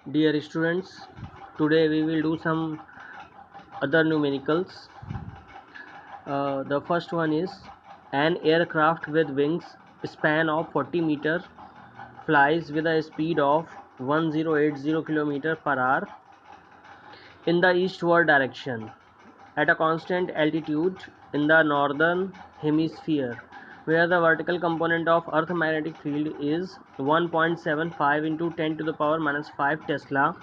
Dear students, today we will do some other numericals. The first one is an aircraft with wings span of 40 meter flies with a speed of 1080 km per hour in the eastward direction at a constant altitude in the northern hemisphere, where the vertical component of Earth magnetic field is 1.75 into 10 to the power minus 5 Tesla.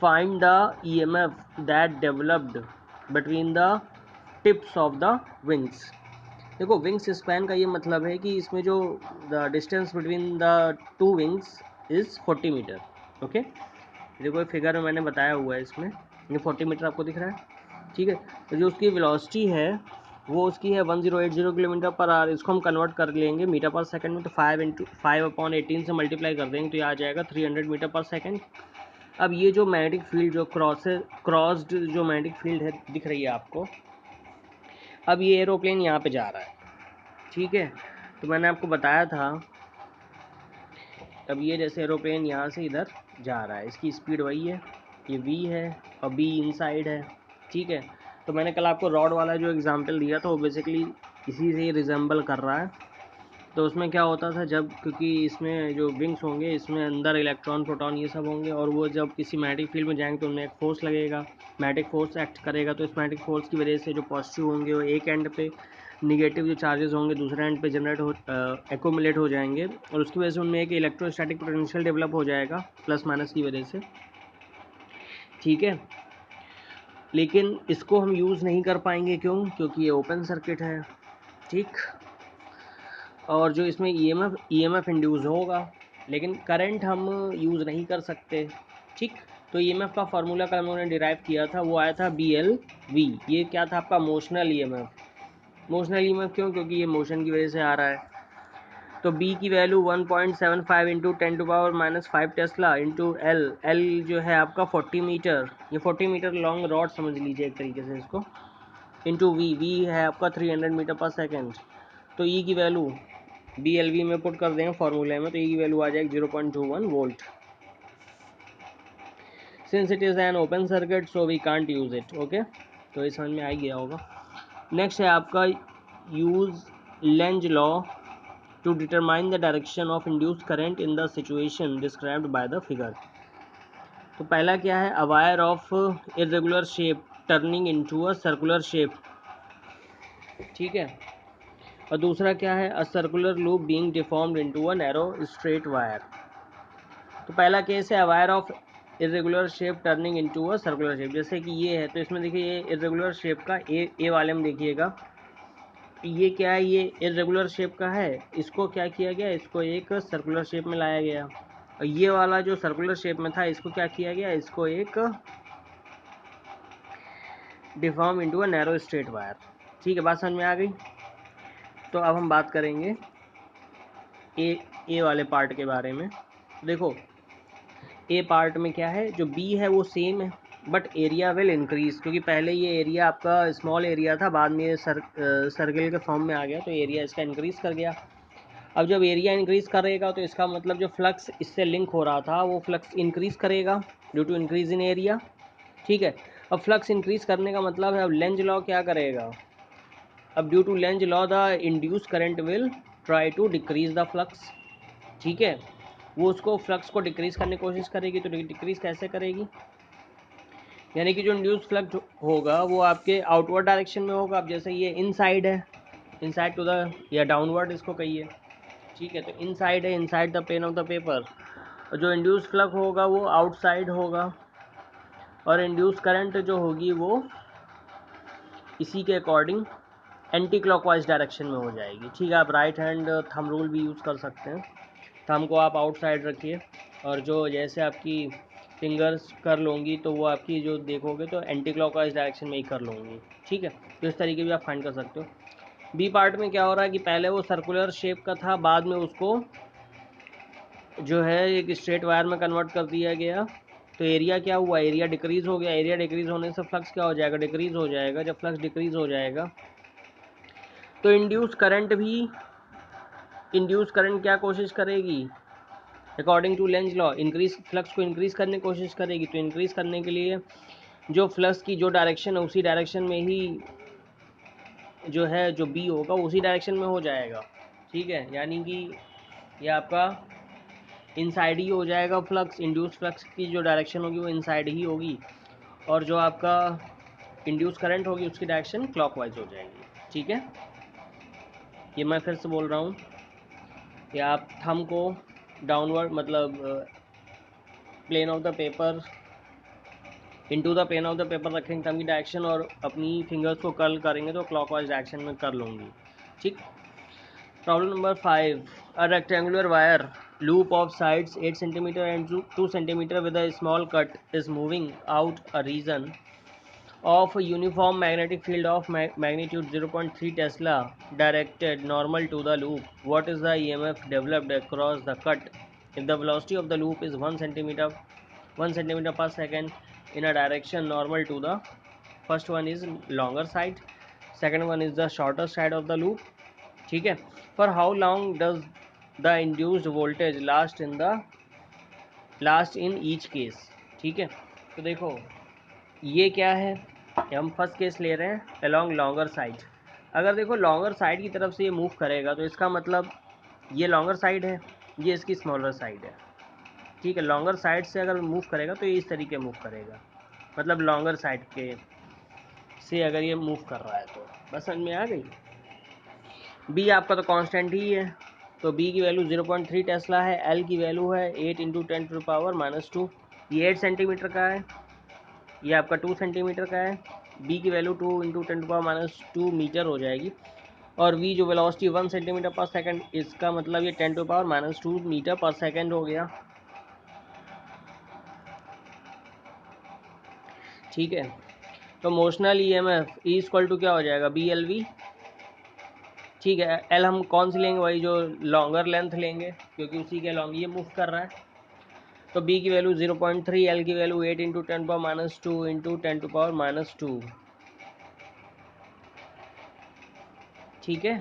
Find the EMF that developed between the tips of the wings. देखो wings span का ये मतलब है कि इसमें जो the distance between the two wings is 40 metre. Okay, देखो figure में मैंने बताया हुआ है, इसमें ये 40 मीटर आपको दिख रहा है. ठीक है, तो जो उसकी वेलोसिटी है वो उसकी है 1080 किलोमीटर पर आवर. इसको हम कन्वर्ट कर लेंगे मीटर पर सेकंड में, तो 5/18 से मल्टीप्लाई कर देंगे तो ये आ जाएगा 300 मीटर पर सेकंड. अब ये जो मैग्नेटिक फील्ड जो क्रॉस्ड जो मैग्नेटिक फील्ड है दिख रही है आपको, अब ये एरोप्लेन यहाँ पे जा रहा है. ठीक है, तो मैंने आपको बताया था, अब ये जैसे एरोप्लेन यहाँ से इधर जा रहा है, इसकी स्पीड वही है, ये v है और b इनसाइड है. ठीक है, तो मैंने कल आपको रॉड वाला जो एग्जांपल दिया था वो बेसिकली इसी से रिजेंबल कर रहा है. तो उसमें क्या होता था, जब क्योंकि इसमें जो विंग्स होंगे इसमें अंदर इलेक्ट्रॉन प्रोटॉन ये सब होंगे, और वो जब किसी मैग्नेटिक फील्ड में जाएंगे तो उनमें एक फोर्स लगेगा, मैग्नेटिक फोर्स एक्ट करेगा. तो इस मैग्नेटिक फोर्स की वजह से जो पॉजिटिव होंगे वो एक एंड पे, निगेटिव जो चार्जेस होंगे दूसरे एंड पे जनरेट हो एक्यूमुलेट हो जाएंगे, और उसकी वजह से उनमें एक इलेक्ट्रोस्टैटिक पोटेंशियल डेवलप हो जाएगा प्लस माइनस की वजह से. ठीक है, लेकिन इसको हम यूज़ नहीं कर पाएंगे, क्यों? क्योंकि ये ओपन सर्किट है. ठीक, और जो इसमें ईएमएफ इंड्यूस होगा, लेकिन करंट हम यूज़ नहीं कर सकते. ठीक, तो ईएमएफ का फार्मूला कल हमने डिराइव किया था, वो आया था BLV. ये क्या था आपका? Motional EMF. मोशनल ईएमएफ क्यों? क्योंकि ये मोशन की वजह से आ रहा है. तो B की value 1.75 into 10 to power minus 5 tesla into L जो है आपका 40 मीटर, ये 40 मीटर लॉन्ग रॉड समझ लीजिए एक तरीके से इसको, इंटू वी है आपका 300 मीटर पर सेकेंड. तो ई की वैल्यू BLV में पुट कर देंगे फॉर्मूले में, तो ई की वैल्यू आ जाएगी 0.21 volt. Since it is an open circuit so we can't use it. Okay, तो ये समझ में आ ही गया होगा. नेक्स्ट है आपका use Lenz law to determine the direction of induced current in the situation described by the figure. तो पहला क्या है? A wire of irregular shape turning into a circular shape. ठीक है, और दूसरा क्या है? A circular loop being deformed into a narrow straight wire. तो पहला केस है a wire of irregular shape turning into a circular shape. जैसे कि ये है, तो इसमें देखिए ये इरेगुलर शेप का ए वाले में देखिएगा, ये क्या है? ये इरेगुलर शेप का है, इसको क्या किया गया? इसको एक सर्कुलर शेप में लाया गया. और ये वाला जो सर्कुलर शेप में था इसको क्या किया गया? इसको एक deform into a narrow straight wire. ठीक है, बात समझ में आ गई. तो अब हम बात करेंगे ए वाले पार्ट के बारे में. देखो ए पार्ट में क्या है, जो बी है वो सेम है, बट एरिया विल इंक्रीज, क्योंकि पहले ये एरिया आपका स्मॉल एरिया था, बाद में ये सर्किल के फॉर्म में आ गया, तो एरिया इसका इंक्रीज कर गया. अब जब एरिया इंक्रीज करेगा तो इसका मतलब जो फ्लक्स इससे लिंक हो रहा था वो फ्लक्स इंक्रीज करेगा due to increase in area. ठीक है, अब फ्लक्स इंक्रीज करने का मतलब है, अब लेंज लॉ क्या करेगा? अब due to Lenz law the induce current will try to decrease the flux. ठीक है, वो उसको फ्लक्स को डिक्रीज करने की कोशिश करेगी. तो डिक्रीज कैसे करेगी? यानी कि जो इंड्यूस फ्लक्स होगा वो आपके आउटवर्ड डायरेक्शन में होगा. अब जैसे ये इनसाइड है, इनसाइड टू द या डाउनवर्ड इसको कहिए. ठीक है, तो इनसाइड है, inside the plane of the paper. और जो इंड्यूस फ्लक्स होगा वो आउटसाइड होगा, और इंड्यूस करंट जो होगी वो इसी के अकॉर्डिंग एंटी क्लॉकवाइज डायरेक्शन में हो जाएगी. ठीक है, आप राइट हैंड थंब रूल भी यूज़ कर सकते हैं. थंब को आप आउटसाइड रखिए, और जो जैसे आपकी फिंगर्स कर लूँगी तो वो आपकी जो देखोगे तो एंटी क्लॉकवाइज डायरेक्शन में ही कर लूँगी. ठीक है, तो इस तरीके भी आप फाइंड कर सकते हो. बी पार्ट में क्या हो रहा है कि पहले वो सर्कुलर शेप का था, बाद में उसको जो है एक स्ट्रेट वायर में कन्वर्ट कर दिया गया. तो एरिया क्या हुआ? एरिया डिक्रीज़ हो गया. एरिया डिक्रीज़ होने से फ्लक्स क्या हो जाएगा? डिक्रीज़ हो जाएगा. जब फ्लक्स डिक्रीज़ हो जाएगा तो इंड्यूस करंट क्या कोशिश करेगी? According to Lenz law increase flux को इंक्रीज करने की कोशिश करेगी, तो इंक्रीज करने के लिए जो फ्लक्स की जो डायरेक्शन है उसी डायरेक्शन में ही जो है जो बी होगा उसी डायरेक्शन में हो जाएगा। ठीक है, यानी कि ये आपका इनसाइड ही हो जाएगा फ्लक्स, इंड्यूस फ्लक्स की जो डायरेक्शन होगी वो इनसाइड ही होगी, और जो आपका इंड्यूस करंट होगी उसकी डायरेक्शन क्लॉकवाइज हो जाएगी। ठीक है, ये मैं फिर से बोल रहा हूँ कि आप थंब को डाउनवर्ड मतलब plane of the paper into the pen of the paper रखेंगे थंब की डायरेक्शन, और अपनी फिंगर्स को कर्ल करेंगे तो क्लॉकवाइज डायरेक्शन में कर लूँगी। ठीक। Problem number 5, a rectangular wire loop of sides 8 centimeter and 2 centimeter with a small cut is moving out a region of a uniform magnetic field of magnitude 0.3 Tesla directed normal to the loop. What is the EMF developed across the cut if the velocity of the loop is 1 centimeter per second in a direction normal to the first one is longer side, second one is the shorter side of the loop. ठीक है, for how long does the induced voltage last in each case. ठीक है, तो देखो ये क्या है, हम फर्स्ट केस ले रहे हैं along longer side। अगर देखो लॉन्गर साइड की तरफ से ये मूव करेगा तो इसका मतलब ये लॉन्गर साइड है, ये इसकी स्मॉलर साइड है। ठीक है, लॉन्गर साइड से अगर मूव करेगा तो ये इस तरीके मूव करेगा, मतलब लॉन्गर साइड के से अगर ये मूव कर रहा है तो बस समझ में आ गई। बी आपका तो कांस्टेंट ही है, तो बी की वैल्यू 0.3 टेस्ला है, एल की वैल्यू है 8 इंटू 10⁻⁻²। ये 8 सेंटीमीटर का है, ये आपका 2 सेंटीमीटर का है। बी की वैल्यू 2 इंटू 10⁻² मीटर हो जाएगी, और वी जो वेलोसिटी 1 सेंटीमीटर पर सेकंड, इसका मतलब ये 10⁻² मीटर पर सेकंड हो गया। ठीक है, तो motional EMF E equal to क्या हो जाएगा, बी एल वी। ठीक है, एल हम कौन सी लेंगे, वही जो लॉन्गर लेंथ लेंगे क्योंकि उसी के लॉन्ग ये मूव कर रहा है। तो बी की वैल्यू 0.3, एल की वैल्यू 8 इंटू 10⁻² इंटू 10⁻²। ठीक है,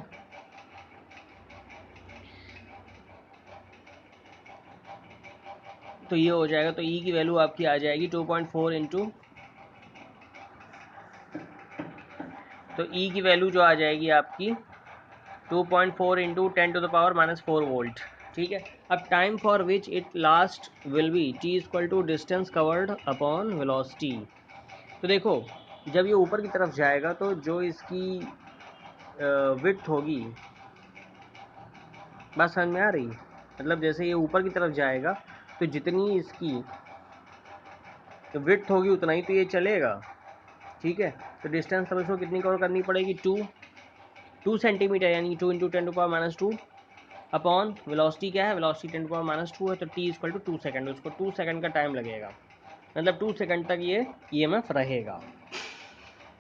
तो ये हो जाएगा, तो ई की वैल्यू आपकी आ जाएगी 2.4 इंटू, तो ई की वैल्यू जो आ जाएगी आपकी 2.4 इंटू 10⁻⁻4 वोल्ट। ठीक है, अब time for which it last will be T equal to distance covered upon velocity. तो देखो जब ये ऊपर की तरफ जाएगा तो जो इसकी विड्थ होगी, बात समझ में आ रही, मतलब जैसे ये ऊपर की तरफ जाएगा तो जितनी इसकी विड्थ होगी उतना ही तो ये चलेगा। ठीक है, तो डिस्टेंस तब इसको कितनी कवर करनी पड़ेगी, 2 सेंटीमीटर, यानी 2 इंटू 10⁻² अपॉन वेलोसिटी क्या है, वेलोसिटी 10⁻² है, तो टी इक्वल टू 2 सेकेंड, उसको 2 सेकेंड का टाइम लगेगा, मतलब 2 सेकेंड तक ये ईएमएफ रहेगा।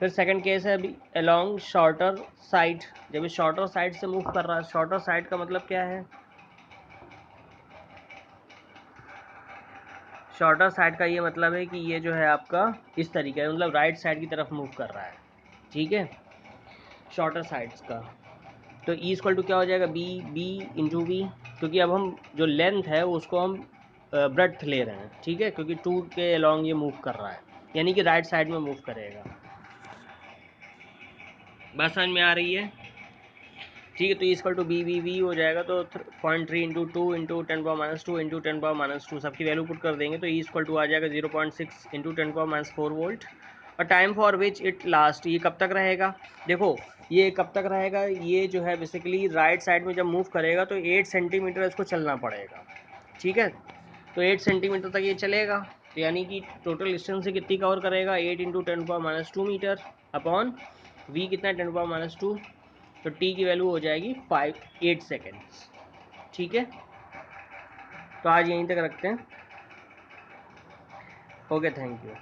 फिर सेकंड केस है अभी अलोंग शॉर्टर साइड, जब ये शॉर्टर साइड से मूव कर रहा है, शॉर्टर साइड का मतलब क्या है, शॉर्टर साइड का ये मतलब है कि ये जो है आपका इस तरीके है, मतलब राइट साइड की तरफ मूव कर रहा है। ठीक है, शॉर्टर साइड्स का, तो ई इक्वल टू क्या हो जाएगा, बी इंटू वी, क्योंकि अब हम जो लेंथ है उसको हम ब्रेड्थ ले रहे हैं। ठीक है, क्योंकि 2 के अलोंग ये मूव कर रहा है, यानी कि राइट साइड में मूव करेगा। बात समझ में आ रही है। ठीक है, तो इक्वल टू बी हो जाएगा, तो 0.3 इंटू 2 इंटू 10⁻² इंटू 10⁻², सबकी वैल्यू पुट कर देंगे तो ई इक्वल टू आ जाएगा 0.6 इंटू 10⁻4 वोल्ट। और time for which it last, ये कब तक रहेगा, देखो ये कब तक रहेगा, ये जो है बेसिकली राइट साइड में जब मूव करेगा तो 8 सेंटीमीटर इसको चलना पड़ेगा। ठीक है, तो 8 सेंटीमीटर तक ये चलेगा, तो यानी कि टोटल डिस्टेंस से कितनी कवर करेगा, 8 इंटू 10⁻² मीटर अपॉन वी कितना है 10⁻², तो टी की वैल्यू हो जाएगी 8 सेकेंड्स। ठीक है, तो आज यहीं तक रखते हैं। Okay, thank you.